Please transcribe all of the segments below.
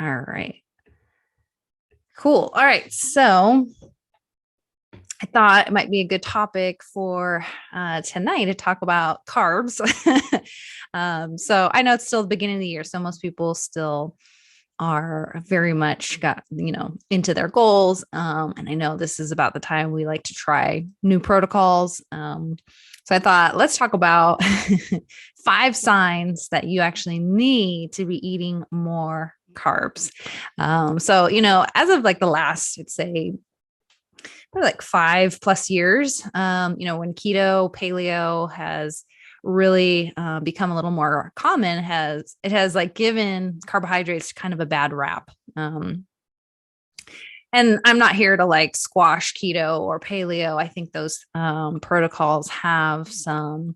All right. Cool. All right. So I thought it might be a good topic for tonight to talk about carbs. So I know it's still the beginning of the year, so most people still are very much got into their goals. And I know this is about the time we like to try new protocols. So I thought let's talk about 5 signs that you actually need to be eating more carbs. So as of like the last, I'd say probably like 5+ years, when keto, paleo has really become a little more common, has like given carbohydrates kind of a bad rap. And I'm not here to like squash keto or paleo. I think those protocols have some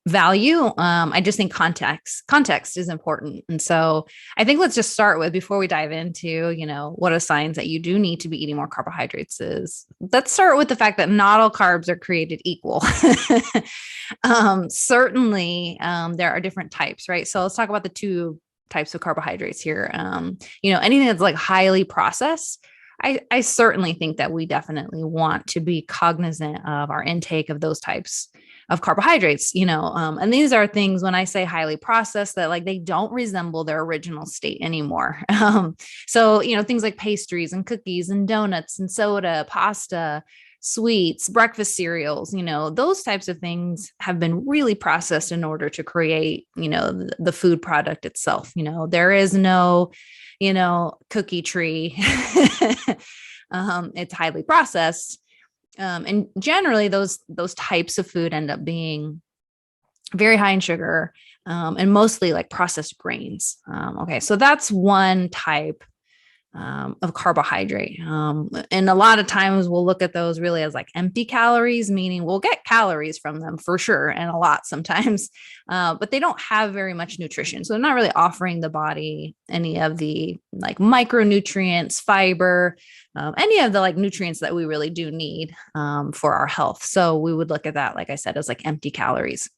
value. I just think context is important. And so I think let's just start with, before we dive into, what are signs that you do need to be eating more carbohydrates, is let's start with the fact that not all carbs are created equal. Certainly, there are different types, right? So let's talk about the 2 types of carbohydrates here. Anything that's like highly processed, I certainly think that we definitely want to be cognizant of our intake of those types of carbohydrates, and these are things, when I say highly processed, that like they don't resemble their original state anymore. So, things like pastries and cookies and donuts and soda, pasta, sweets, breakfast cereals, those types of things have been really processed in order to create, the food product itself. There is no cookie tree. It's highly processed. And generally those types of food end up being very high in sugar, and mostly like processed grains. Okay. So that's one type of carbohydrate. And a lot of times we'll look at those really as like empty calories, meaning we'll get calories from them for sure, and a lot sometimes, but they don't have very much nutrition. So they're not really offering the body any of the like micronutrients, fiber, any of the like nutrients that we really do need for our health. So we would look at that, like I said, as like empty calories.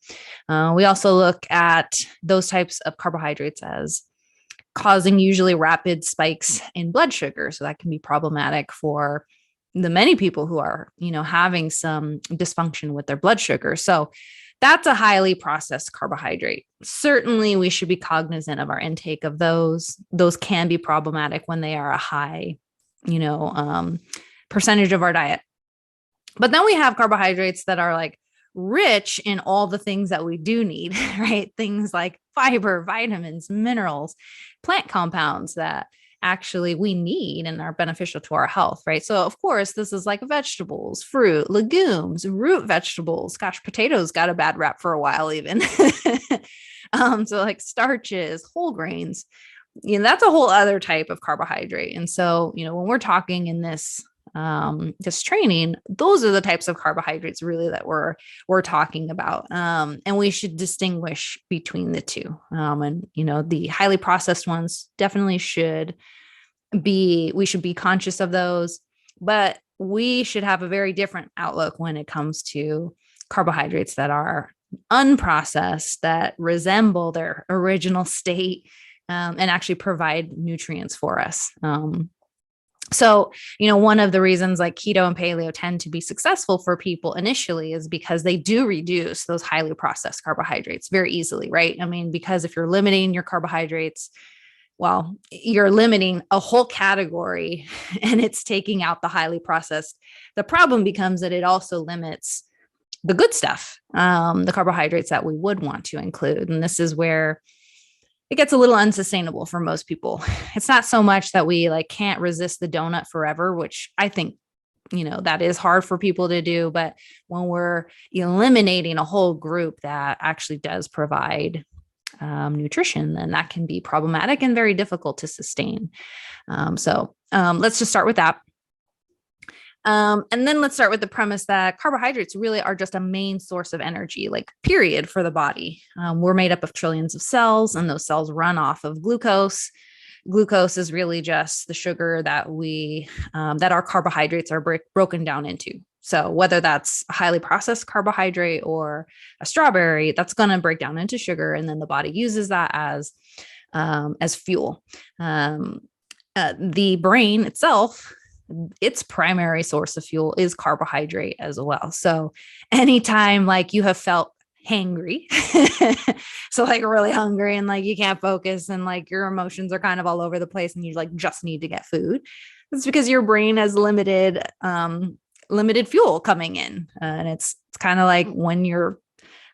We also look at those types of carbohydrates as causing usually rapid spikes in blood sugar. So that can be problematic for the many people who are, having some dysfunction with their blood sugar. So that's a highly processed carbohydrate. Certainly we should be cognizant of our intake of those. Those can be problematic when they are a high, percentage of our diet. But then we have carbohydrates that are like rich in all the things that we do need, right? Things like fiber, vitamins, minerals, plant compounds that actually we need and are beneficial to our health, right? So of course, this is like vegetables, fruit, legumes, root vegetables. Gosh, potatoes got a bad rap for a while even. So like starches, whole grains, that's a whole other type of carbohydrate. And so, when we're talking in this training, those are the types of carbohydrates really that we're talking about. And we should distinguish between the two. And the highly processed ones definitely we should be conscious of those, but we should have a very different outlook when it comes to carbohydrates that are unprocessed, that resemble their original state, and actually provide nutrients for us. So, one of the reasons like keto and paleo tend to be successful for people initially is because they do reduce those highly processed carbohydrates very easily, right? I mean, because if you're limiting your carbohydrates, well, you're limiting a whole category and it's taking out the highly processed. The problem becomes that it also limits the good stuff, the carbohydrates that we would want to include. And this is where it gets a little unsustainable for most people. It's not so much that we like can't resist the donut forever, which I think, that is hard for people to do. But when we're eliminating a whole group that actually does provide nutrition, then that can be problematic and very difficult to sustain. So let's just start with that. And then let's start with the premise that carbohydrates really are just a main source of energy, like period, for the body. We're made up of trillions of cells, and those cells run off of glucose. Glucose is really just the sugar that that our carbohydrates are broken down into. So whether that's a highly processed carbohydrate or a strawberry, that's going to break down into sugar, and then the body uses that as fuel. The brain itself, its primary source of fuel is carbohydrate as well. So anytime like you have felt hangry, so like really hungry and like you can't focus and like your emotions are kind of all over the place and you like just need to get food, it's because your brain has limited fuel coming in. And it's kind of like when your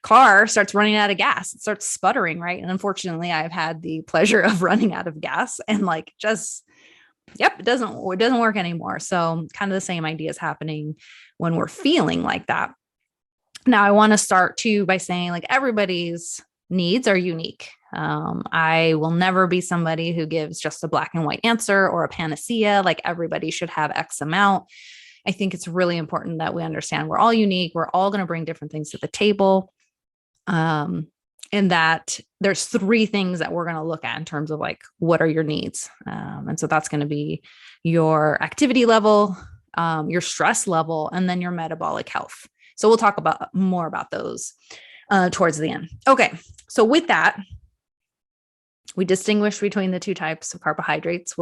car starts running out of gas, it starts sputtering, right? And unfortunately, I've had the pleasure of running out of gas and like just, yep, it doesn't work anymore. So kind of the same idea is happening when we're feeling like that. Now, I want to start too by saying like everybody's needs are unique. I will never be somebody who gives just a black and white answer or a panacea, like everybody should have X amount. I think it's really important that we understand we're all unique. We're all going to bring different things to the table. And that there's three things that we're going to look at in terms of like, what are your needs? And so that's going to be your activity level, your stress level, and then your metabolic health. So we'll talk about more about those towards the end. Okay. So with that, we distinguish between the two types of carbohydrates.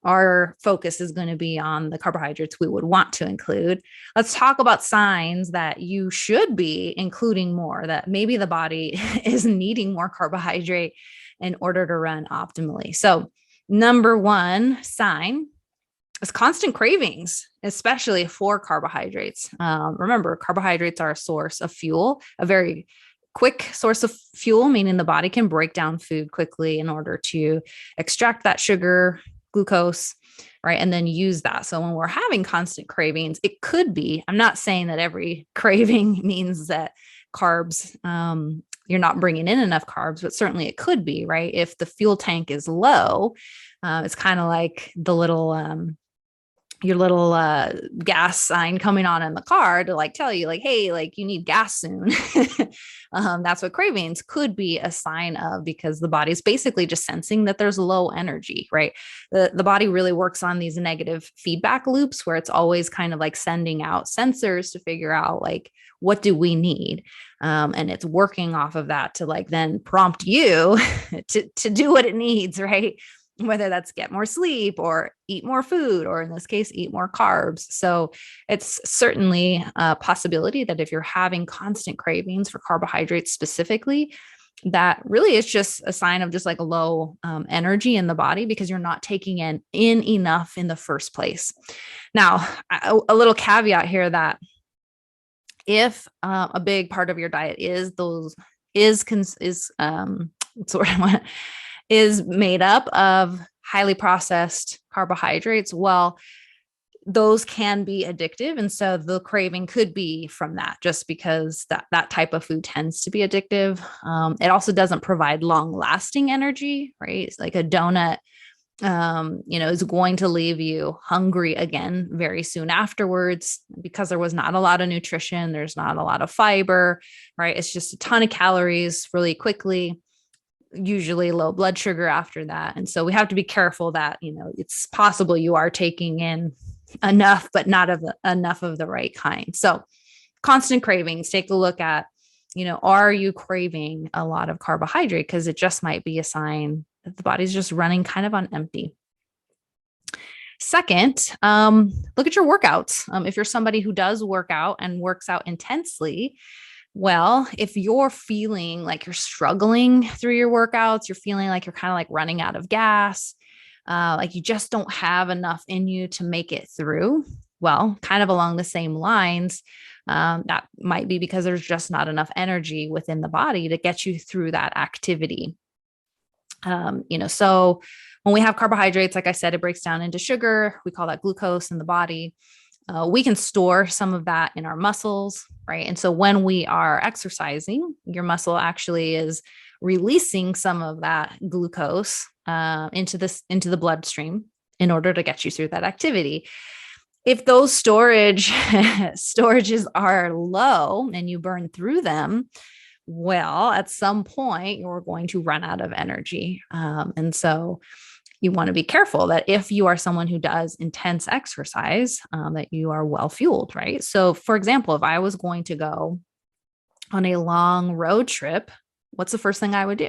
Our focus is going to be on the carbohydrates we would want to include. Let's talk about signs that you should be including more, that maybe the body is needing more carbohydrate in order to run optimally. So number one sign is constant cravings, especially for carbohydrates. Remember, carbohydrates are a source of fuel, a very quick source of fuel, meaning the body can break down food quickly in order to extract that sugar, glucose, right? And then use that. So when we're having constant cravings, it could be, I'm not saying that every craving means that carbs, you're not bringing in enough carbs, but certainly it could be, right? If the fuel tank is low, it's kind of like the little, your little gas sign coming on in the car to like tell you like, hey, like you need gas soon. That's what cravings could be a sign of, because the body's basically just sensing that there's low energy, right? The body really works on these negative feedback loops where it's always kind of like sending out sensors to figure out like, what do we need? And it's working off of that to like then prompt you to do what it needs, right? Whether that's get more sleep or eat more food, or in this case, eat more carbs. So it's certainly a possibility that if you're having constant cravings for carbohydrates specifically, that really is just a sign of just like low energy in the body because you're not taking in enough in the first place. Now, a little caveat here that if a big part of your diet is made up of highly processed carbohydrates, well, those can be addictive. And so the craving could be from that, just because that type of food tends to be addictive. It also doesn't provide long lasting energy, right? It's like a donut, is going to leave you hungry again very soon afterwards because there was not a lot of nutrition. There's not a lot of fiber, right? It's just a ton of calories really quickly, usually low blood sugar after that. And so we have to be careful that, it's possible you are taking in enough, but not enough of the right kind. So constant cravings, take a look at, are you craving a lot of carbohydrate? Because it just might be a sign that the body's just running kind of on empty. Second, look at your workouts. If you're somebody who does work out and works out intensely, well, if you're feeling like you're struggling through your workouts, you're feeling like you're kind of like running out of gas, like you just don't have enough in you to make it through. Well, kind of along the same lines, that might be because there's just not enough energy within the body to get you through that activity. So when we have carbohydrates, like I said, it breaks down into sugar. We call that glucose in the body. We can store some of that in our muscles, right? And so when we are exercising, your muscle actually is releasing some of that glucose into the bloodstream in order to get you through that activity. If those storages are low and you burn through them, well, at some point you're going to run out of energy. And so you want to be careful that if you are someone who does intense exercise, that you are well fueled, right? So for example, if I was going to go on a long road trip, what's the first thing I would do?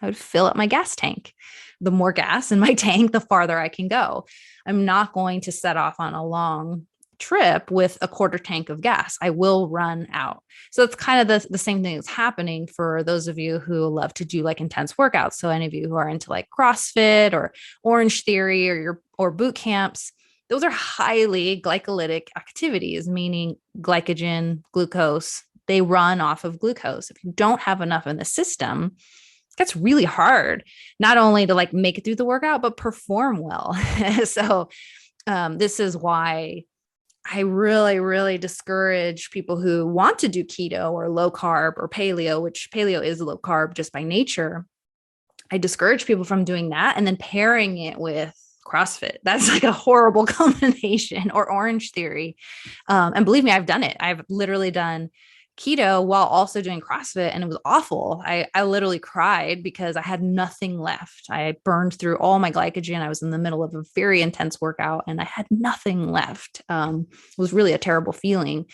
I would fill up my gas tank. The more gas in my tank, the farther I can go. I'm not going to set off on a long trip with a quarter tank of gas. I will run out. So it's kind of the same thing that's happening for those of you who love to do like intense workouts. So any of you who are into like CrossFit or Orange Theory or boot camps, those are highly glycolytic activities, meaning glycogen, glucose. They run off of glucose. If you don't have enough in the system, it gets really hard, not only to like make it through the workout, but perform well. So this is why I really, really discourage people who want to do keto or low carb or paleo, which paleo is low carb just by nature. I discourage people from doing that and then pairing it with CrossFit. That's like a horrible combination, or Orange Theory. And believe me, I've done it. I've literally done keto while also doing CrossFit, and it was awful. I literally cried because I had nothing left. I burned through all my glycogen. I was in the middle of a very intense workout and I had nothing left. It was really a terrible feeling.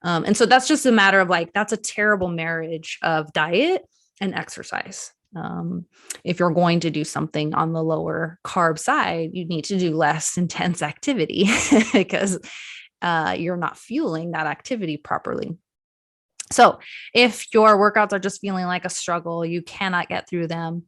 And so that's just a matter of like, that's a terrible marriage of diet and exercise. If you're going to do something on the lower carb side, you need to do less intense activity because you're not fueling that activity properly. So if your workouts are just feeling like a struggle, you cannot get through them.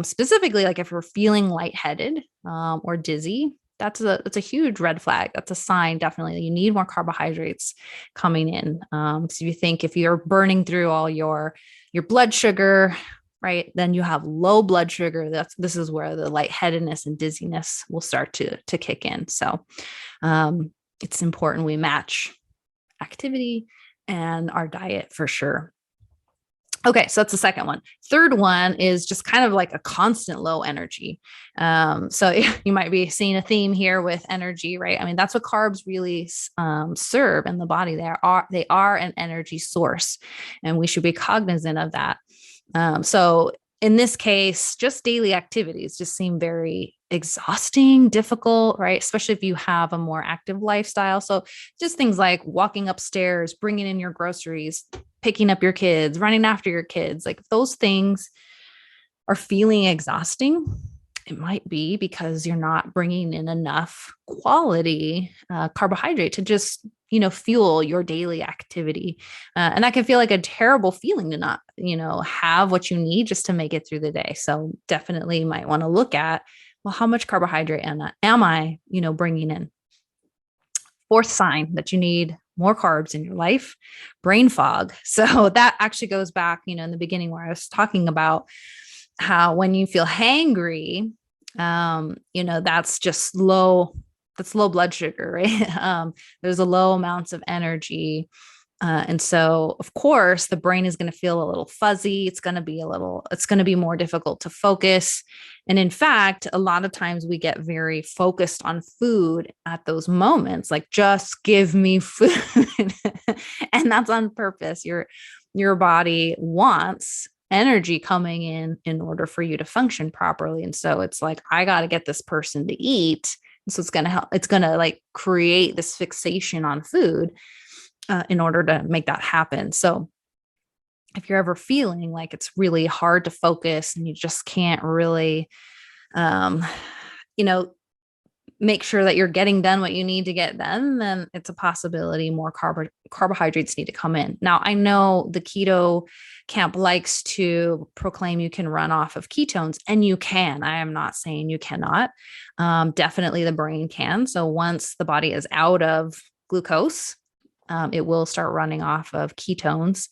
Specifically, like if you're feeling lightheaded or dizzy, that's a huge red flag. That's a sign definitely that you need more carbohydrates coming in. So you think if you're burning through all your blood sugar, right, then you have low blood sugar. This is where the lightheadedness and dizziness will start to kick in. So it's important we match activity and our diet for sure. Okay, so that's the second one. Third one is just kind of like a constant low energy. So you might be seeing a theme here with energy, right? I mean, that's what carbs really serve in the body. They are an energy source, and we should be cognizant of that. So in this case, just daily activities just seem very exhausting, difficult, right? Especially if you have a more active lifestyle. So just things like walking upstairs, bringing in your groceries, picking up your kids, running after your kids, like those things are feeling exhausting. It might be because you're not bringing in enough quality carbohydrate to just, fuel your daily activity. And that can feel like a terrible feeling to not, have what you need just to make it through the day. So definitely you might want to look at, well, how much carbohydrate am I, bringing in? Fourth sign that you need more carbs in your life, brain fog. So that actually goes back, in the beginning where I was talking about how when you feel hangry, that's just that's low blood sugar, right? There's a low amounts of energy. And so of course the brain is going to feel a little fuzzy. It's going to be more difficult to focus. And in fact, a lot of times we get very focused on food at those moments, like just give me food. And that's on purpose. Your body wants energy coming in order for you to function properly. And so it's like, I got to get this person to eat. So it's going to help. It's going to like create this fixation on food in order to make that happen. So if you're ever feeling like it's really hard to focus and you just can't really, make sure that you're getting done what you need to get done, then it's a possibility more carbohydrates need to come in. Now, I know the keto camp likes to proclaim you can run off of ketones, and you can. I am not saying you cannot. Definitely the brain can. So once the body is out of glucose, it will start running off of ketones.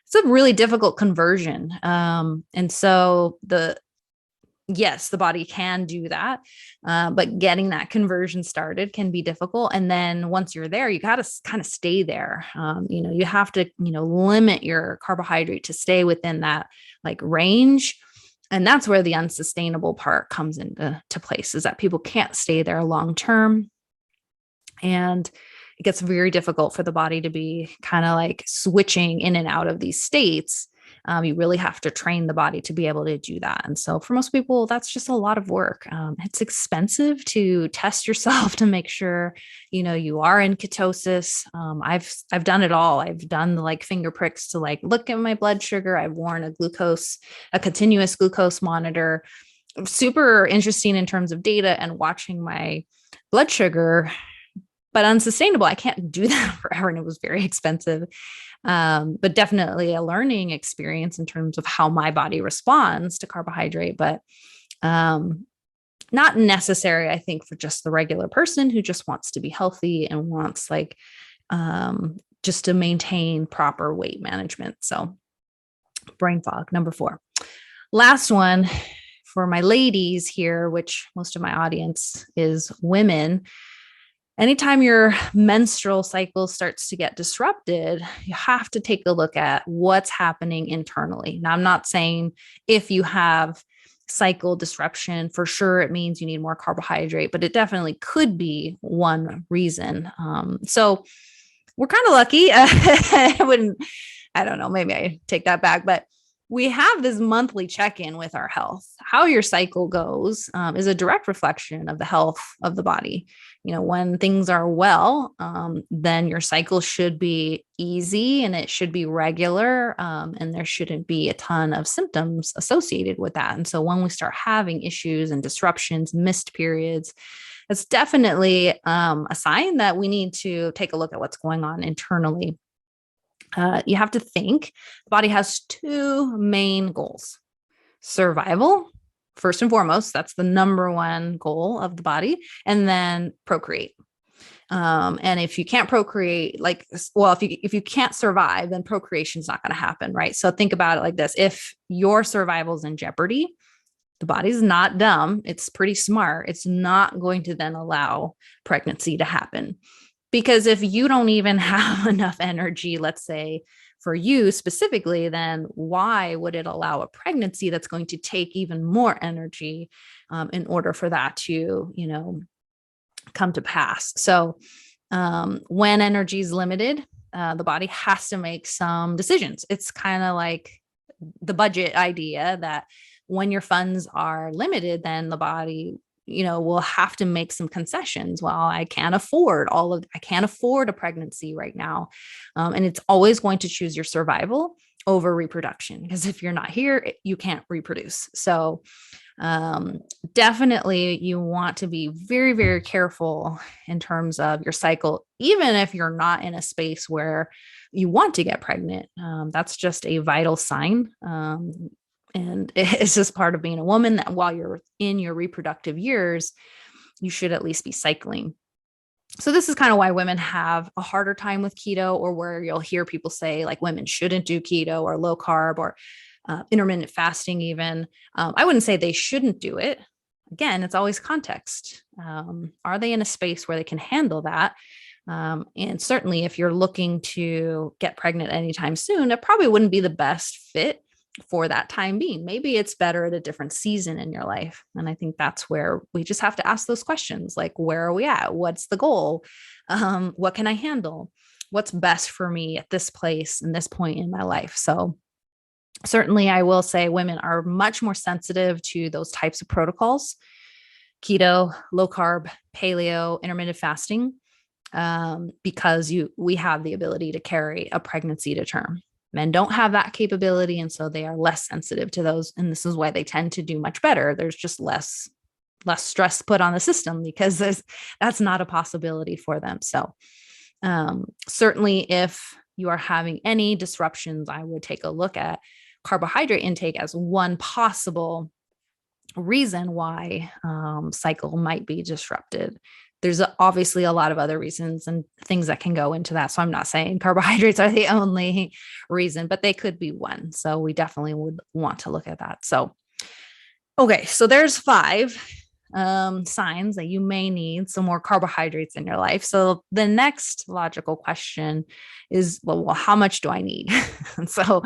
It's a really difficult conversion. And so yes, the body can do that. But getting that conversion started can be difficult. And then once you're there, you got to kind of stay there. You have to, limit your carbohydrate to stay within that like range. And that's where the unsustainable part comes into place, is that people can't stay there long term. And it gets very difficult for the body to be kind of like switching in and out of these states. You really have to train the body to be able to do that. And so for most people, that's just a lot of work. It's expensive to test yourself to make sure, you are in ketosis. I've done it all. I've done the like finger pricks to like look at my blood sugar. I've worn a continuous glucose monitor. Super interesting in terms of data and watching my blood sugar, but unsustainable. I can't do that forever. And it was very expensive. But definitely a learning experience in terms of how my body responds to carbohydrate, but not necessary, I think, for just the regular person who just wants to be healthy and wants like just to maintain proper weight management. So brain fog, number 4. Last one for my ladies here, which most of my audience is women. Anytime your menstrual cycle starts to get disrupted, you have to take a look at what's happening internally. Now, I'm not saying if you have cycle disruption, for sure it means you need more carbohydrate, but it definitely could be one reason. So we're kind of lucky. I don't know, maybe I take that back, but we have this monthly check-in with our health. How your cycle goes is a direct reflection of the health of the body. When things are well, then your cycle should be easy and it should be regular, and there shouldn't be a ton of symptoms associated with that. And so when we start having issues and disruptions, missed periods, it's definitely a sign that we need to take a look at what's going on internally. You have to think the body has 2 main goals: survival, first and foremost, that's the number one goal of the body, and then procreate. And if you can't procreate, if you can't survive, then procreation is not going to happen, right? So think about it like this: if your survival is in jeopardy, the body's not dumb; it's pretty smart. It's not going to then allow pregnancy to happen. Because if you don't even have enough energy, let's say for you specifically, then why would it allow a pregnancy that's going to take even more energy in order for that to, come to pass? So when energy is limited, the body has to make some decisions. It's kind of like the budget idea that when your funds are limited, then the body we'll have to make some concessions. Well, I can't afford a pregnancy right now. And it's always going to choose your survival over reproduction, because if you're not here, you can't reproduce. So definitely you want to be very, very careful in terms of your cycle, even if you're not in a space where you want to get pregnant. That's just a vital sign. And it's just part of being a woman that while you're in your reproductive years, you should at least be cycling. So this is kind of why women have a harder time with keto, or where you'll hear people say like women shouldn't do keto or low carb or intermittent fasting even. I wouldn't say they shouldn't do it. Again, it's always context. Are they in a space where they can handle that? And certainly if you're looking to get pregnant anytime soon, it probably wouldn't be the best fit for that time being. Maybe it's better at a different season in your life. And I think that's where we just have to ask those questions. Like, where are we at? What's the goal? What can I handle? What's best for me at this place and this point in my life? So certainly I will say women are much more sensitive to those types of protocols: keto, low carb, paleo, intermittent fasting, because we have the ability to carry a pregnancy to term. Men don't have that capability, and so they are less sensitive to those. And this is why they tend to do much better. There's just less stress put on the system because that's not a possibility for them. So certainly if you are having any disruptions, I would take a look at carbohydrate intake as one possible reason why cycle might be disrupted. There's obviously a lot of other reasons and things that can go into that. So I'm not saying carbohydrates are the only reason, but they could be one. So we definitely would want to look at that. So, okay. So there's 5 signs that you may need some more carbohydrates in your life. So the next logical question is, well, how much do I need? And so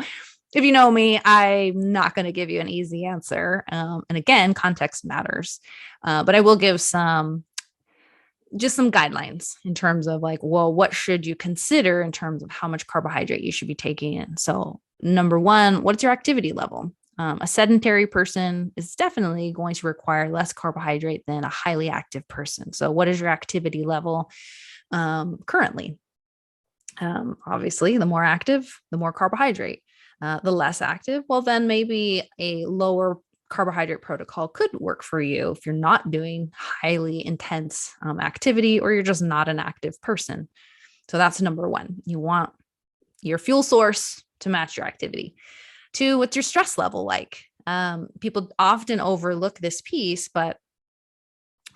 if you know me, I'm not going to give you an easy answer. And again, context matters. But I will give some guidelines in terms of like, well, what should you consider in terms of how much carbohydrate you should be taking in? So number one, what's your activity level? A sedentary person is definitely going to require less carbohydrate than a highly active person. So, what is your activity level currently? Obviously, the more active, the more carbohydrate. The less active, well, then maybe a lower carbohydrate protocol could work for you if you're not doing highly intense activity or you're just not an active person. So that's number one. You want your fuel source to match your activity. Two, what's your stress level like? People often overlook this piece, but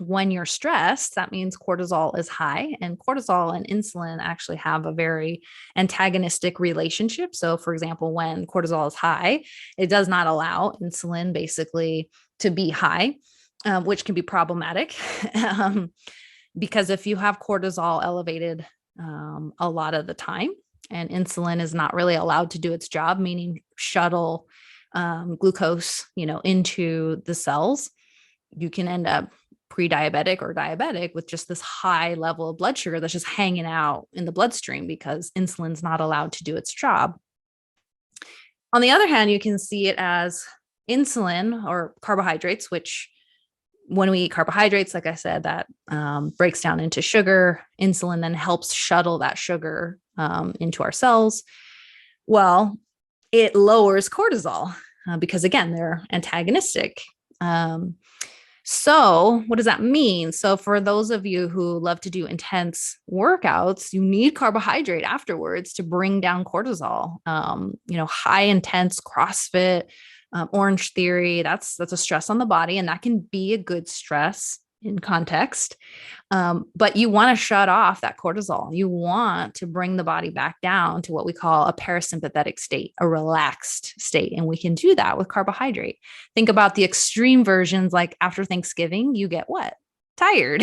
when you're stressed, that means cortisol is high, and cortisol and insulin actually have a very antagonistic relationship. So, for example, when cortisol is high, it does not allow insulin basically to be high, which can be problematic. Because if you have cortisol elevated a lot of the time, and insulin is not really allowed to do its job, meaning shuttle glucose, into the cells, you can end up pre-diabetic or diabetic with just this high level of blood sugar that's just hanging out in the bloodstream because insulin's not allowed to do its job. On the other hand, you can see it as insulin or carbohydrates, which when we eat carbohydrates, like I said, that breaks down into sugar. Insulin then helps shuttle that sugar into our cells. Well, it lowers cortisol because, again, they're antagonistic. So what does that mean? So for those of you who love to do intense workouts, you need carbohydrate afterwards to bring down cortisol. High intense CrossFit, Orange Theory, that's a stress on the body, and that can be a good stress in context. But you want to shut off that cortisol. You want to bring the body back down to what we call a parasympathetic state, a relaxed state. And we can do that with carbohydrate. Think about the extreme versions, like after Thanksgiving, you get what? Tired.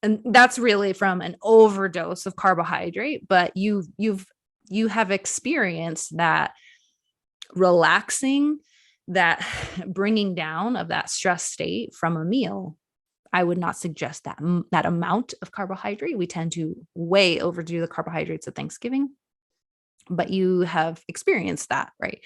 And that's really from an overdose of carbohydrate, but you have experienced that relaxing, that bringing down of that stress state from a meal. I would not suggest that amount of carbohydrate. We tend to way overdo the carbohydrates at Thanksgiving, but you have experienced that, right?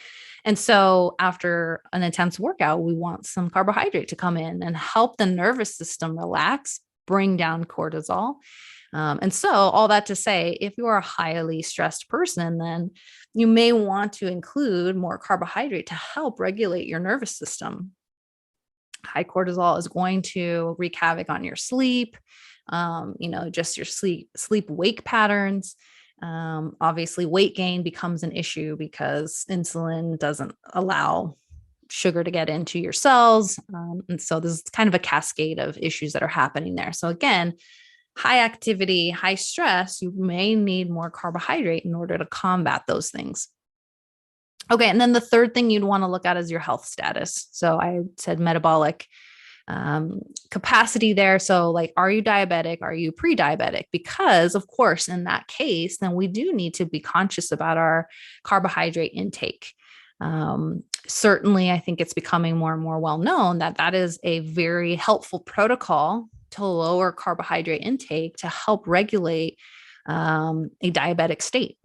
And so after an intense workout, we want some carbohydrate to come in and help the nervous system relax, bring down cortisol. And so all that to say, if you are a highly stressed person, then you may want to include more carbohydrate to help regulate your nervous system. High cortisol is going to wreak havoc on your sleep, just your sleep wake patterns. Obviously, weight gain becomes an issue because insulin doesn't allow sugar to get into your cells. And so there's kind of a cascade of issues that are happening there. So again, high activity, high stress, you may need more carbohydrate in order to combat those things. Okay. And then the third thing you'd want to look at is your health status. So I said metabolic capacity there. So like, are you diabetic? Are you pre-diabetic? Because of course, in that case, then we do need to be conscious about our carbohydrate intake. Certainly, I think it's becoming more and more well known that is a very helpful protocol to lower carbohydrate intake to help regulate a diabetic state.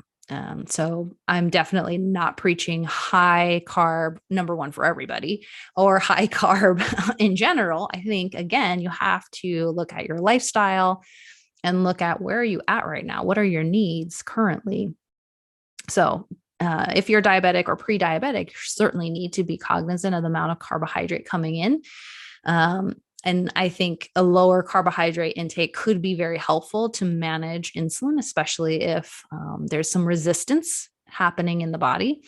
So I'm definitely not preaching high carb, number one for everybody, or high carb in general. I think, again, you have to look at your lifestyle and look at where are you at right now? What are your needs currently? So if you're diabetic or pre-diabetic, you certainly need to be cognizant of the amount of carbohydrate coming in. And I think a lower carbohydrate intake could be very helpful to manage insulin, especially if there's some resistance happening in the body.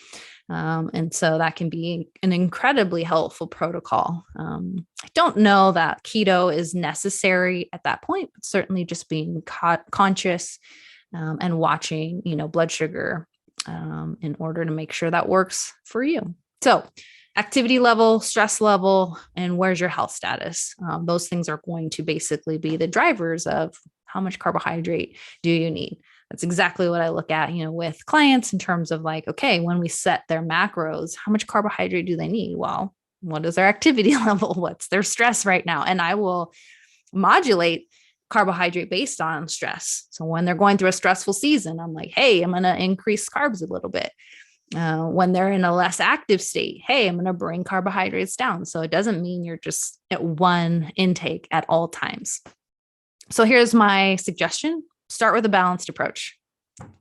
And so that can be an incredibly helpful protocol. I don't know that keto is necessary at that point, but certainly just being conscious and watching, blood sugar in order to make sure that works for you. So activity level, stress level, and where's your health status? Those things are going to basically be the drivers of how much carbohydrate do you need. That's exactly what I look at, with clients in terms of like, okay, when we set their macros, how much carbohydrate do they need? Well, what is their activity level? What's their stress right now? And I will modulate carbohydrate based on stress. So when they're going through a stressful season, I'm like, hey, I'm going to increase carbs a little bit. When they're in a less active state, hey, I'm going to bring carbohydrates down. So it doesn't mean you're just at one intake at all times. So here's my suggestion. Start with a balanced approach.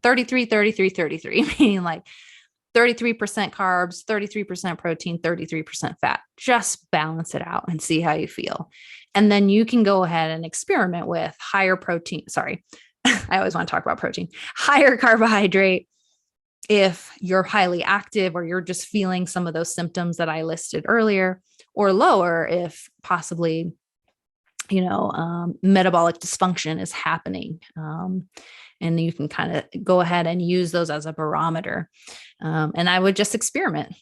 33, 33, 33, meaning like 33% carbs, 33% protein, 33% fat. Just balance it out and see how you feel. And then you can go ahead and experiment with higher protein. Sorry, I always want to talk about protein, higher carbohydrate if you're highly active or you're just feeling some of those symptoms that I listed earlier, or lower if possibly metabolic dysfunction is happening. And you can kind of go ahead and use those as a barometer. And I would just experiment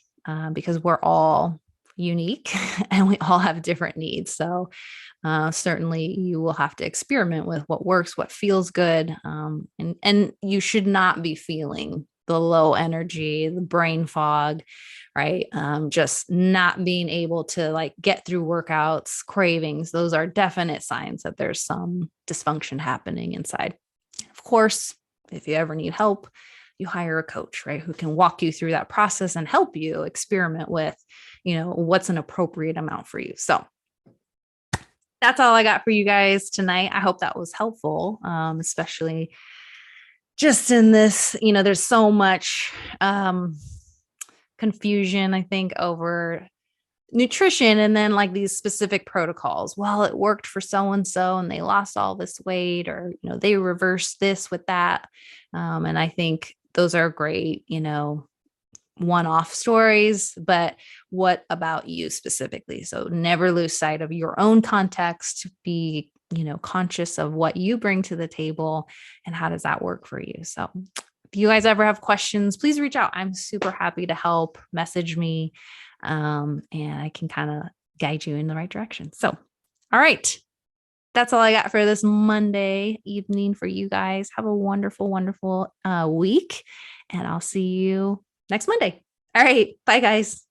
because we're all unique and we all have different needs. So certainly you will have to experiment with what works, what feels good. And you should not be feeling the low energy, the brain fog, right? Just not being able to like get through workouts, cravings. Those are definite signs that there's some dysfunction happening inside. Of course, if you ever need help, you hire a coach, right? Who can walk you through that process and help you experiment with, what's an appropriate amount for you. So that's all I got for you guys tonight. I hope that was helpful, especially just in this, there's so much confusion, I think, over nutrition and then like these specific protocols. Well, it worked for so-and-so and they lost all this weight, or, they reversed this with that. And I think those are great, one-off stories, but what about you specifically? So never lose sight of your own context, be conscious of what you bring to the table and how does that work for you. So if you guys ever have questions, please reach out. I'm super happy to help. Message me, and I can kind of guide you in the right direction. So, all right. That's all I got for this Monday evening for you guys. Have a wonderful, wonderful week, and I'll see you next Monday. All right. Bye, guys.